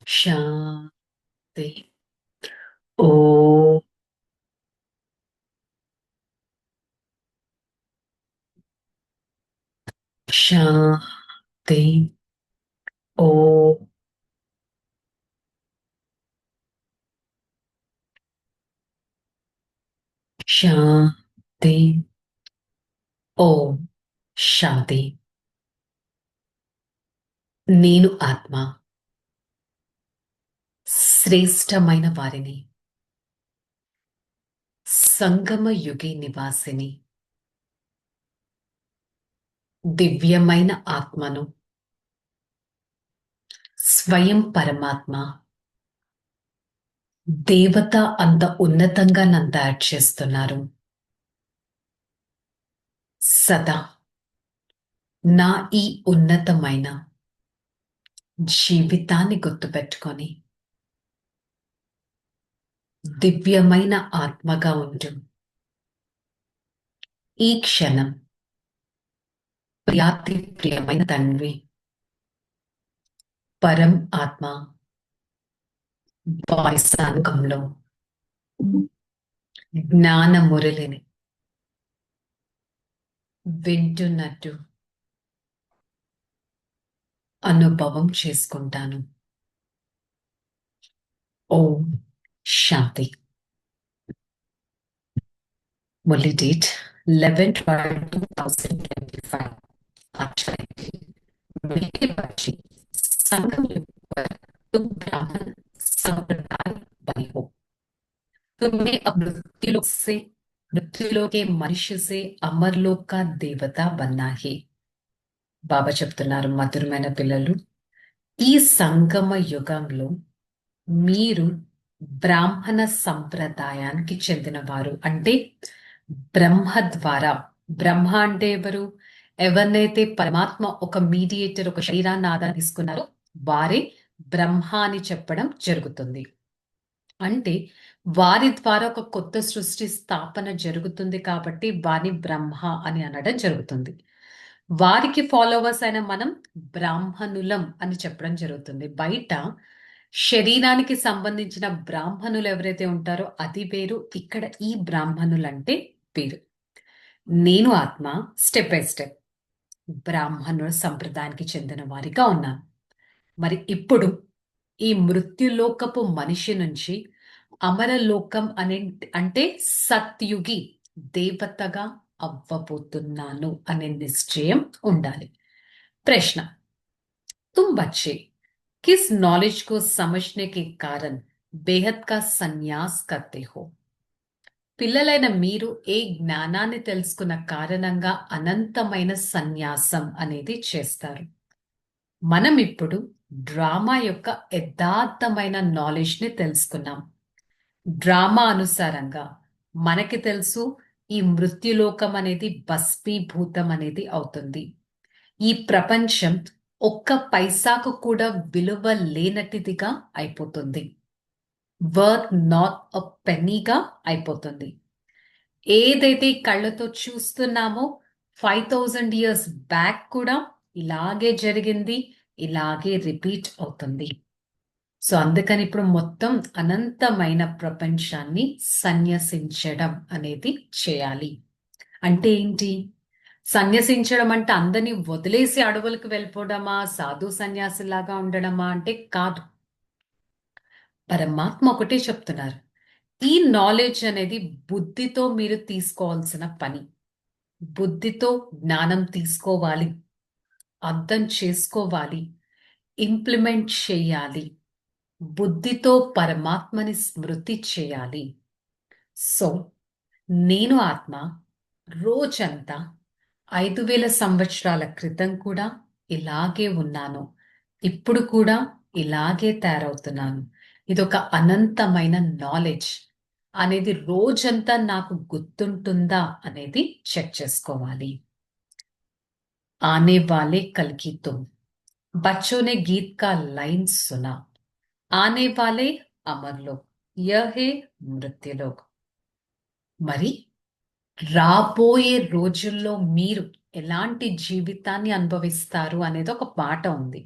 शांति। ओ शांति। ओ शांति। ओ शांति। నేను ఆత్మ శ్రేష్టమైన వారిని, సంగమ యుగే నివాసిని, దివ్యమైన ఆత్మను, స్వయం పరమాత్మ, దేవత అంత ఉన్నతంగా నన్ను తయారు చేస్తున్నారు. సదా నా ఈ ఉన్నతమైన జీవితాన్ని గుర్తుపెట్టుకొని దివ్యమైన ఆత్మగా ఉంటూ ఈ క్షణం ప్రియాతి ప్రియమైన తండ్రి పరం ఆత్మ వారి సంఘంలో జ్ఞాన మురళిని వింటున్నట్టు అనుభవం చేసుకుంటాను. ఓం శాంతి. మురళి డేట్ 11/12/2025. आचार्य मीठे बच्चे संगम युग पर तुम ब्राह्मण संप्रदाय बने हो। तुम्हें अब मृत्युलोक के मनुष्य से अमरलोक का देवता बनना है. బాబా చెప్తున్నారు, మధురమైన పిల్లలు, ఈ సంగమ యుగంలో మీరు బ్రాహ్మణ సంప్రదాయానికి చెందినవారు. అంటే బ్రహ్మ ద్వారా, బ్రహ్మ అంటే ఎవరు? ఎవరినైతే పరమాత్మ ఒక మీడియేటర్, ఒక శరీరాన్ని ఆధారం తీసుకున్నారో వారే బ్రహ్మ అని చెప్పడం జరుగుతుంది. అంటే వారి ద్వారా ఒక కొత్త సృష్టి స్థాపన జరుగుతుంది కాబట్టి వారిని బ్రహ్మ అని అనడం జరుగుతుంది. వారికి ఫాలోవర్స్ అయిన మనం బ్రాహ్మణులం అని చెప్పడం జరుగుతుంది. బయట శరీరానికి సంబంధించిన బ్రాహ్మణులు ఎవరైతే ఉంటారో అది వేరు, ఇక్కడ ఈ బ్రాహ్మణులు అంటే వేరు. నేను ఆత్మ స్టెప్ బై స్టెప్ బ్రాహ్మణుల సంప్రదాయానికి చెందిన వారిగా ఉన్నాను. మరి ఇప్పుడు ఈ మృత్యులోకపు మనిషి నుంచి అమరలోకం అంటే సత్యుగి దేవతగా అవ్వబోతున్నాను అనే నిశ్చయం ఉండాలి. ప్రశ్న, तुम बच्चे किस नॉलेज को समझने के कारण बेहद का संन्यास करते हो? పిల్లలైన మీరు ఏ జ్ఞానాన్ని తెలుసుకున్న కారణంగా అనంతమైన సన్యాసం అనేది చేస్తారు. మనం ఇప్పుడు డ్రామా యొక్క యథార్థమైన నాలెడ్జ్ ని తెలుసుకున్నాం. డ్రామా అనుసారంగా మనకి తెలుసు ఈ మృత్యులోకం అనేది భస్మీభూతం అనేది అవుతుంది. ఈ ప్రపంచం ఒక్క పైసాకు కూడా విలువ లేనటిదిగా అయిపోతుంది. వర్త్ నాట్ అ పెన్నీగా అయిపోతుంది. ఏదైతే కళ్ళతో చూస్తున్నామో 5000 ఇయర్స్ బ్యాక్ కూడా ఇలాగే జరిగింది, ఇలాగే రిపీట్ అవుతుంది. సో అందుకని ఇప్పుడు మొత్తం అనంతమైన ప్రపంచాన్ని సన్యసించడం అనేది చేయాలి. అంటే ఏంటి? సన్యసించడం అంటే అందరినీ వదిలేసి అడవులకు వెళ్ళిపోవడమా, సాధు సన్యాసిలాగా ఉండడమా అంటే కాదు. పరమాత్మ ఒకటే చెప్తున్నారు, ఈ నాలెడ్జ్ అనేది బుద్ధితో మీరు తీసుకోవాల్సిన పని. బుద్ధితో జ్ఞానం తీసుకోవాలి, అర్థం చేసుకోవాలి, ఇంప్లిమెంట్ చేయాలి, బుద్ధితో పరమాత్మని స్మృతి చేయాలి. సో నేను ఆత్మ రోజంతా 5000 సంవత్సరాల క్రితం కూడా ఇలాగే ఉన్నాను, ఇప్పుడు కూడా ఇలాగే తయారవుతున్నాను. ఇదొక అనంతమైన నాలెడ్జ్ అనేది రోజంతా నాకు గుర్తుంటుందా అనేది చెక్ చేసుకోవాలి. ఆనే వాలే కల్ కి తుమ్, बच्चों ने गीत का लाइन सुना, आने वाले अमरलोक, यह है मृत्युलोक. మరి రాబోయే రోజుల్లో మీరు ఎలాంటి జీవితాన్ని అనుభవిస్తారు అనేది ఒక పాట ఉంది.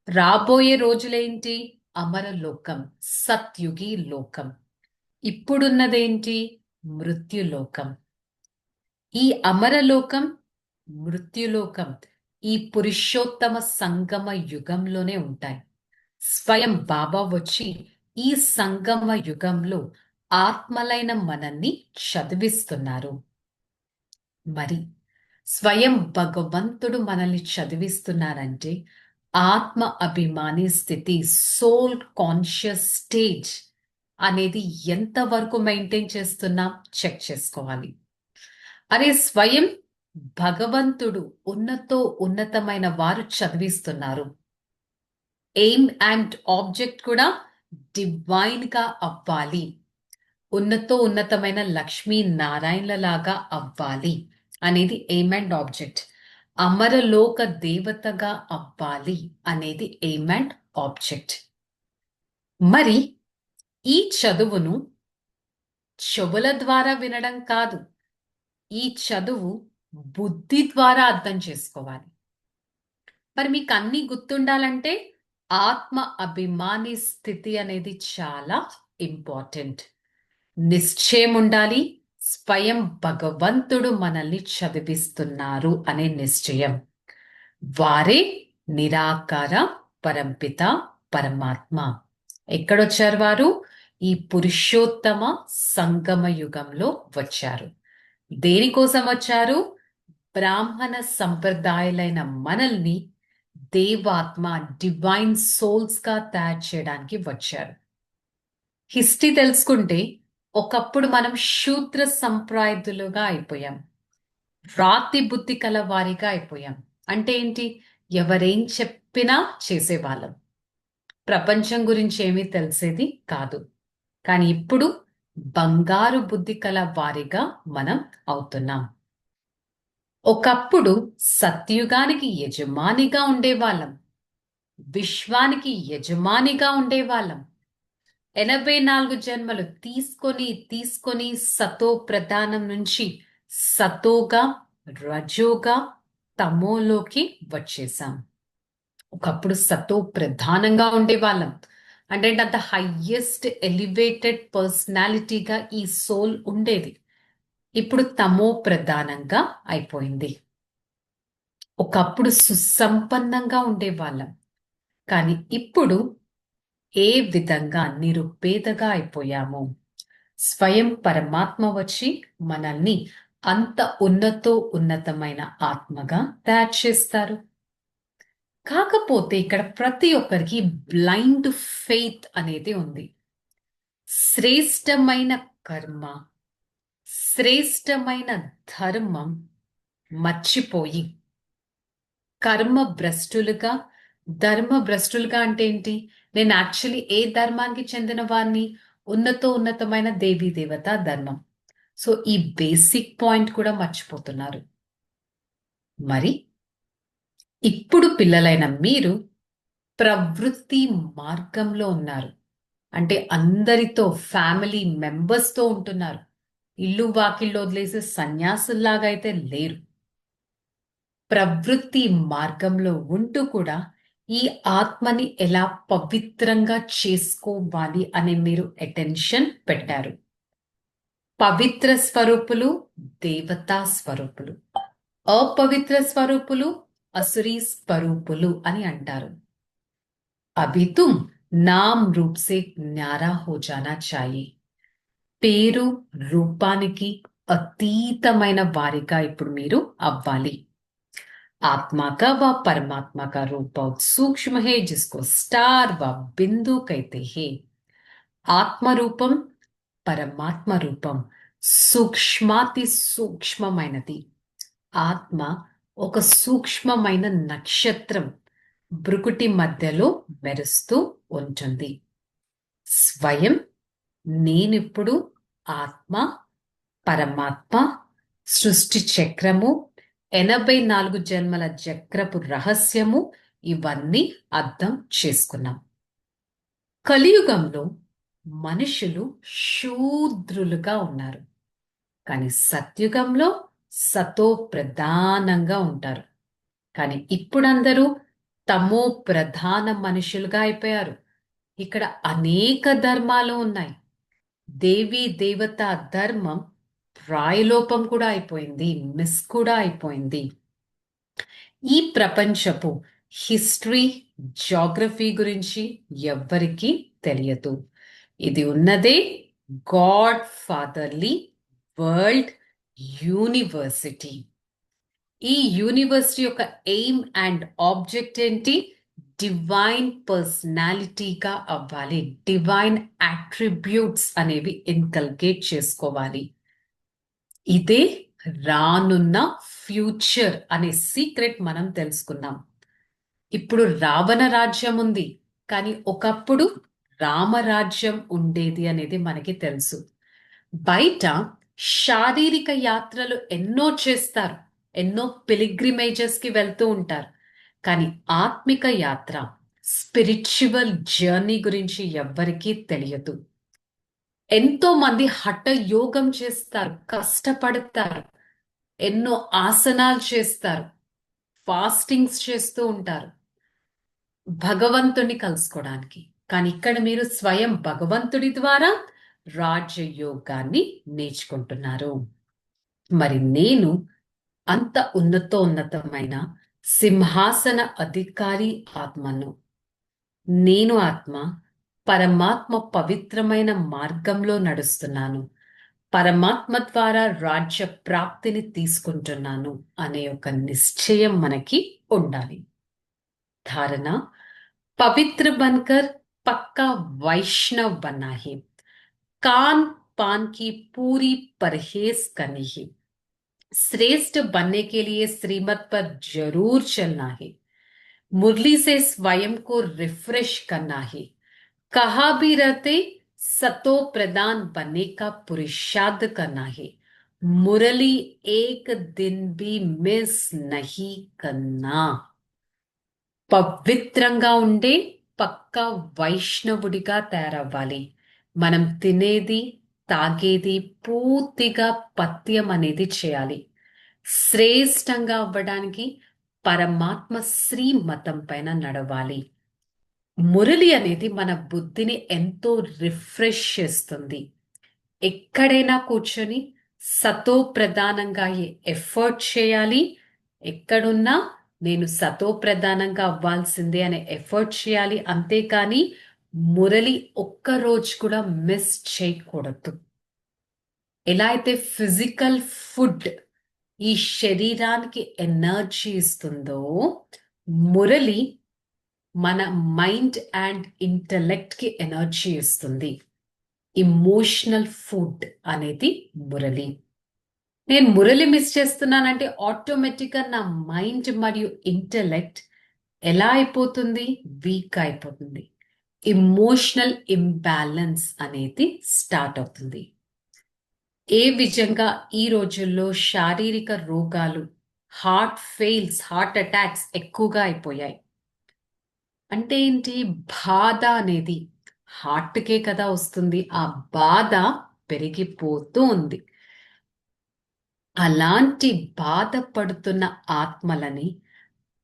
రాబోయే రోజులేంటి? అమరలోకం, సత్యుగి లోకం. ఇప్పుడున్నదేంటి? మృత్యులోకం. ఈ అమరలోకం, మృత్యులోకం ఈ పురుషోత్తమ సంగమ యుగంలోనే ఉంటాయి. స్వయం బాబా వచ్చి ఈ సంగమ యుగంలో ఆత్మలైన మనల్ని చదివిస్తున్నారు. మరి స్వయం భగవంతుడు మనల్ని చదివిస్తున్నారంటే ఆత్మ అభిమాని స్థితి, సోల్ కాన్షియస్ స్టేజ్ అనేది ఎంతవరకు మెయింటైన్ చేస్తున్నాం చెక్ చేసుకోవాలి. అరే స్వయం భగవంతుడు ఉన్నతమైన వారు చదివిస్తున్నారు. ఎయిమ్ అండ్ ఆబ్జెక్ట్ కూడా డివైన్ గా అవ్వాలి. ఉన్నతమైన లక్ష్మీ నారాయణల లాగా అవ్వాలి అనేది ఎయిమ్ అండ్ ఆబ్జెక్ట్. అమరలోక దేవతగా అవ్వాలి అనేది ఎయిమ్ అండ్ ఆబ్జెక్ట్. మరి ఈ చదువును చెవుల ద్వారా వినడం కాదు, ఈ చదువు బుద్ధి ద్వారా అర్థం చేసుకోవాలి. మరి మీకు అన్ని గుర్తుండాలంటే ఆత్మ అభిమాని స్థితి అనేది చాలా ఇంపార్టెంట్. నిశ్చయం ఉండాలి. స్వయం భగవంతుడు మనల్ని చదివిస్తున్నారు అనే నిశ్చయం. వారే నిరాకార పరంపిత పరమాత్మ. ఎక్కడొచ్చారు వారు? ఈ పురుషోత్తమ సంగమ యుగంలో వచ్చారు. దేనికోసం వచ్చారు? బ్రాహ్మణ సంప్రదాయాలైన మనల్ని దేవాత్మ, డివైన్ సోల్స్ గా తయారు చేయడానికి వచ్చారు. హిస్టరీ తెలుసుకుంటే ఒకప్పుడు మనం శూద్ర సంప్రాయులుగా అయిపోయాం, రాతి బుద్ధి కల వారిగా అయిపోయాం. అంటే ఏంటి? ఎవరేం చెప్పినా చేసేవాళ్ళం, ప్రపంచం గురించి ఏమీ తెలిసేది కాదు. కానీ ఇప్పుడు బంగారు బుద్ధి కల వారిగా మనం అవుతున్నాం. ఒకప్పుడు సత్యుగానికి యజమానిగా ఉండేవాళ్ళం, విశ్వానికి యజమానిగా ఉండేవాళ్ళం. 84 జన్మలు తీసుకొని సతో ప్రధానం నుంచి సతోగా, రజోగా, తమోలోకి వచ్చేసాం. ఒకప్పుడు సతో ప్రధానంగా ఉండేవాళ్ళం. అంటే అంత హైయెస్ట్ ఎలివేటెడ్ పర్సనాలిటీగా ఈ సోల్ ఉండేది. ఇప్పుడు తమో ప్రధానంగా అయిపోయింది. ఒకప్పుడు సుసంపన్నంగా ఉండేవాళ్ళం, కానీ ఇప్పుడు ఏ విధంగా నిరుపేదగా అయిపోయాము. స్వయం పరమాత్మ వచ్చి మనల్ని అంత ఉన్నతమైన ఆత్మగా తయారు చేస్తారు. కాకపోతే ఇక్కడ ప్రతి ఒక్కరికి బ్లైండ్ ఫెయిత్ అనేది ఉంది. శ్రేష్టమైన కర్మ, శ్రేష్టమైన ధర్మం మర్చిపోయి కర్మ భ్రష్టులుగా, ధర్మ భ్రష్టులుగా అంటే ఏంటి? నేను యాక్చువల్లీ ఏ ధర్మానికి చెందిన వారిని? ఉన్నతమైన దేవీ దేవత ధర్మం. సో ఈ బేసిక్ పాయింట్ కూడా మర్చిపోతున్నారు. మరి ఇప్పుడు పిల్లలైన మీరు ప్రవృత్తి మార్గంలో ఉన్నారు. అంటే అందరితో, ఫ్యామిలీ మెంబర్స్తో ఉంటున్నారు. ఇల్లు వాకిళ్ళు వదిలేసి సన్యాసుల్లాగా అయితే లేరు. ప్రవృత్తి మార్గంలో ఉంటూ కూడా ఈ ఆత్మని ఎలా పవిత్రంగా చేసుకోవాలి అని మీరు అటెన్షన్ పెట్టారు. పవిత్ర స్వరూపులు దేవతా స్వరూపులు, అపవిత్ర స్వరూపులు అసురీ స్వరూపులు అని అంటారు. అభి తుమ్ నామ్ రూప్ సే న్యారా హో జానా చాయి. పేరు రూపానికి అతీతమైన వారిగా ఇప్పుడు మీరు అవ్వాలి. आत्मा का व परमात्मा का रूप बहुत सूक्ष्म है, जिसको स्टार व बिंदु कहते हैं. ఆత్మ రూపం, పరమాత్మ రూపం సూక్ష్మాతి సూక్ష్మమైనది. ఆత్మ ఒక సూక్ష్మమైన నక్షత్రం భృకుటి మధ్యలో మెరుస్తూ ఉంటుంది. స్వయం నేనిప్పుడు ఆత్మ, పరమాత్మ, సృష్టి చక్రము, 84 జన్మల చక్రపు రహస్యము ఇవన్నీ అర్థం చేసుకున్నాం. కలియుగంలో మనుషులు శూద్రులుగా ఉన్నారు, కానీ సత్యుగంలో సతో ప్రధానంగా ఉంటారు. కానీ ఇప్పుడందరూ తమో ప్రధాన మనుషులుగా అయిపోయారు. ఇక్కడ అనేక ధర్మాలు ఉన్నాయి. దేవీ దేవత ధర్మం ప్రాయలోపం కూడా అయిపోయింది, మిస్ కూడా అయిపోయింది. ఈ ప్రపంచపు హిస్టరీ, జాగ్రఫీ గురించి ఎవ్వరికీ తెలియదు. ఇది ఉన్నదే గాడ్ ఫాదర్లీ వరల్డ్ యూనివర్సిటీ. ఈ యూనివర్సిటీ యొక్క ఎయిమ్ అండ్ ఆబ్జెక్ట్ ఏంటి? డివైన్ పర్సనాలిటీగా అవ్వాలి, డివైన్ అట్రిబ్యూట్స్ అనేవి ఇన్కల్కేట్ చేసుకోవాలి. ఇదే రానున్న ఫ్యూచర్ అనే సీక్రెట్ మనం తెలుసుకున్నాం. ఇప్పుడు రావణ రాజ్యం ఉంది, కానీ ఒకప్పుడు రామరాజ్యం ఉండేది అనేది మనకి తెలుసు. బయట శారీరక యాత్రలు ఎన్నో చేస్తారు, ఎన్నో పిలిగ్రిమేజెస్ కి వెళ్తూ ఉంటారు. కానీ ఆత్మిక యాత్ర, స్పిరిచువల్ జర్నీ గురించి ఎవ్వరికీ తెలియదు. ఎంతో మంది హఠ యోగం చేస్తారు, కష్టపడతారు, ఎన్నో ఆసనాలు చేస్తారు, ఫాస్టింగ్స్ చేస్తూ ఉంటారు భగవంతుని కలుసుకోవడానికి. కానీ ఇక్కడ మీరు స్వయం భగవంతుడి ద్వారా రాజయోగాన్ని నేర్చుకుంటున్నారు. మరి నేను అంత ఉన్నతమైన సింహాసన అధికారి ఆత్మను. నేను ఆత్మ పరమాత్మ పవిత్రమైన మార్గంలో నడుస్తున్నాను, పరమాత్మ ద్వారా రాజ్య ప్రాప్తిని తీసుకుంటున్నాను అనే ఒక నిశ్చయం మనకి ఉండాలి. ధారణ, పవిత్ర బన్కర్ పక్కా వైష్ణవ్ बनना है, कान पान की पूरी परहेज करनी है, श्रेष्ठ बनने के लिए श्रीमत पर जरूर चलना है, मुरली से स्वयं को रिफ्रेश करना है, कहा भी रहते सतो प्रदान बनने का पुरुषार्थ करना है, मुरली एक दिन भी मिस नहीं करना. పవిత్రంగా ఉండే పక్కా వైష్ణవుడిగా తయారవ్వాలి. మనం తినేది, తాగేది పూర్తిగా పథ్యం అనేది చేయాలి. శ్రేష్టంగా అవ్వడానికి పరమాత్మ శ్రీమతం పైన నడవాలి. మురళి అనేది మన బుద్ధిని ఎంతో రిఫ్రెష్ చేస్తుంది. ఎక్కడైనా కూర్చొని సతో ప్రధానంగా ఎఫర్ట్ చేయాలి. ఎక్కడున్నా నేను సతో ప్రధానంగా అవ్వాల్సిందే అనే ఎఫర్ట్ చేయాలి. అంతేకాని మురళి ఒక్కరోజు కూడా మిస్ చేయకూడదు. ఎలా అయితే ఫిజికల్ ఫుడ్ ఈ శరీరానికి ఎనర్జీ ఇస్తుందో, మురళి మన మైండ్ అండ్ ఇంటెలెక్ట్ కి ఎనర్జీ ఇస్తుంది. ఇమోషనల్ ఫుడ్ అనేది మురళి. నేను మురళి మిస్ చేస్తున్నానంటే ఆటోమేటిక్గా నా మైండ్ మరియు ఇంటెలెక్ట్ ఎలా అయిపోతుంది? వీక్ అయిపోతుంది. ఇమోషనల్ ఇంబ్యాలెన్స్ అనేది స్టార్ట్ అవుతుంది. ఏ విధంగా ఈ రోజుల్లో శారీరక రోగాలు, హార్ట్ ఫెయిల్స్, హార్ట్ అటాక్స్ ఎక్కువగా అయిపోయాయి అంటే ఏంటి? బాధ అనేది హార్ట్కే కదా వస్తుంది. ఆ బాధ పెరిగిపోతూ ఉంది. అలాంటి బాధపడుతున్న ఆత్మలని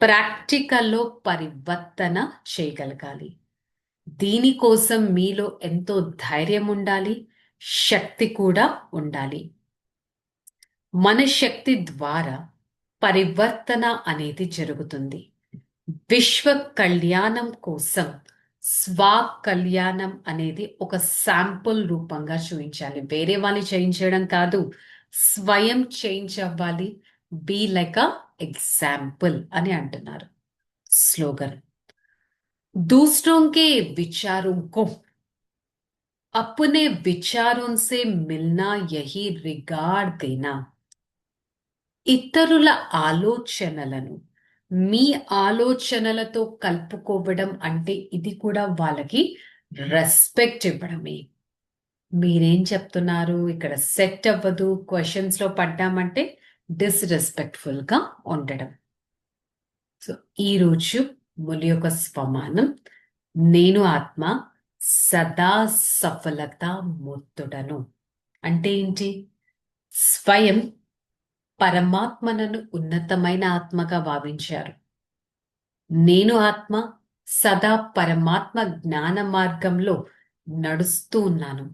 ప్రాక్టికల్లో పరివర్తన చేయగలగాలి. దీనికోసం మీలో ఎంతో ధైర్యం ఉండాలి, శక్తి కూడా ఉండాలి. మన శక్తి ద్వారా పరివర్తన అనేది జరుగుతుంది. విశ్వ కళ్యాణం కోసం స్వ కళ్యాణం అనేది ఒక శాంపుల్ రూపంగా చూపించాలి. వేరే వాళ్ళు చేయించడం కాదు, స్వయం చేంజ్ అవ్వాలి. బీ లైక్ అ ఎగ్జాంపుల్ అని అంటున్నారు స్లోగన్. दूसरों के विचारों को अपने विचारों से मिलना यही रिगार्ड देना. ఇతరుల ఆలోచనలను మీ ఆలోచనలతో కలుపుకోవడం అంటే ఇది కూడా వాళ్ళకి రెస్పెక్ట్ ఇవ్వడమే. మీరేం చెప్తున్నారు? ఇక్కడ సెట్ అవ్వదు, క్వశ్చన్స్ లో పడ్డామంటే డిస్రెస్పెక్ట్ఫుల్ గా ఉండడం. సో ఈరోజు ములి యొక్క స్వమానం, నేను ఆత్మ సదా సఫలత మూర్తుడను. అంటే ఏంటి? స్వయం పరమాత్మనను ఉన్నతమైన ఆత్మగా భావించారు. నేను ఆత్మ సదా పరమాత్మ జ్ఞాన మార్గంలో నడుస్తూ ఉన్నాను.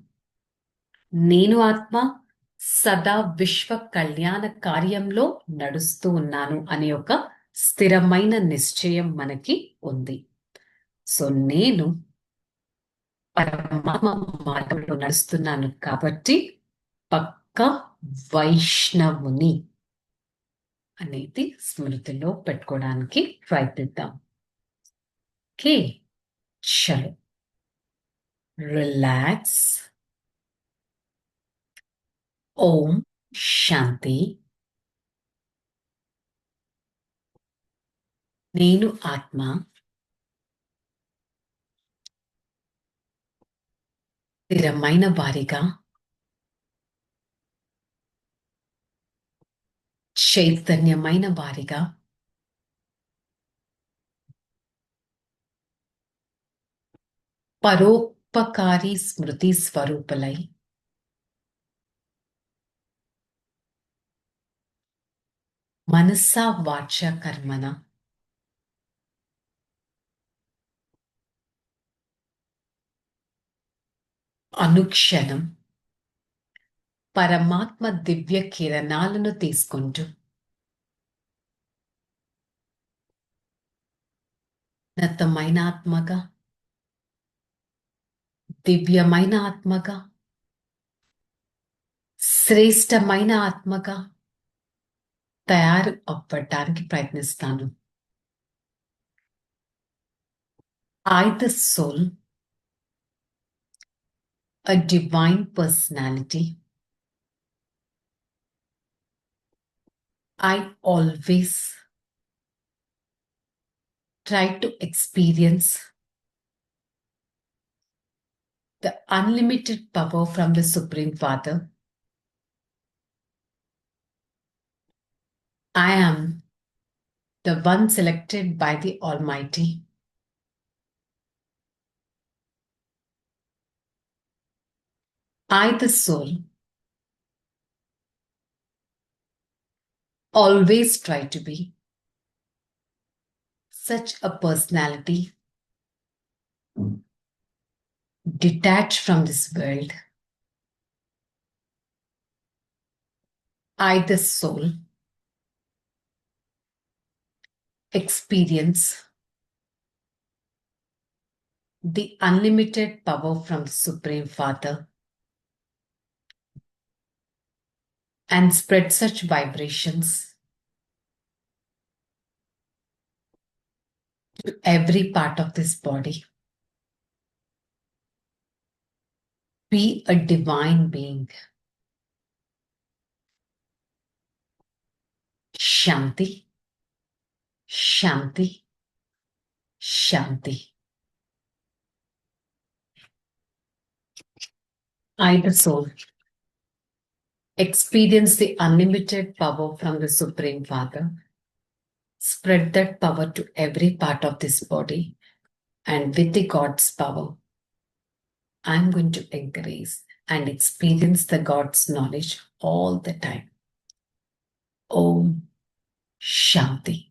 నేను ఆత్మ సదా విశ్వ కళ్యాణ కార్యంలో నడుస్తూ ఉన్నాను అనే ఒక స్థిరమైన నిశ్చయం మనకి ఉంది. సో నేను పరమాత్మ మార్గంలో నడుస్తున్నాను కాబట్టి పక్క వైష్ణవుని అనేది స్మృతిలో పెట్టుకోవడానికి ప్రయత్నిద్దాం. ఓకే, చలో రిలాక్స్. ఓం శాంతి. నేను ఆత్మ స్థిరమైన వారిగా చైతన్యమైన వారిగా పరోపకారి స్మృతి స్వరూపులై మనసా వాచ కర్మన అనుక్షణం పరమాత్మ దివ్య కిరణాలను తీసుకుంటూ ఉన్నతమైన ఆత్మగా, దివ్యమైన ఆత్మగా, శ్రేష్టమైన ఆత్మగా తయారు అవ్వటానికి ప్రయత్నిస్తాను. I, the soul, a divine personality, I always try to experience the unlimited power from the Supreme Father. I am the one selected by the Almighty. I, the soul, always try to be such a personality detached from this world. I, the soul, experience the unlimited power from the Supreme Father and spread such vibrations to every part of this body. Be a divine being. Shanti, Shanti, Shanti. I, the soul, experience the unlimited power from the Supreme Father. Spread that power to every part of this body, and with the God's power, I'm going to increase and experience the God's knowledge all the time. Om Shanti.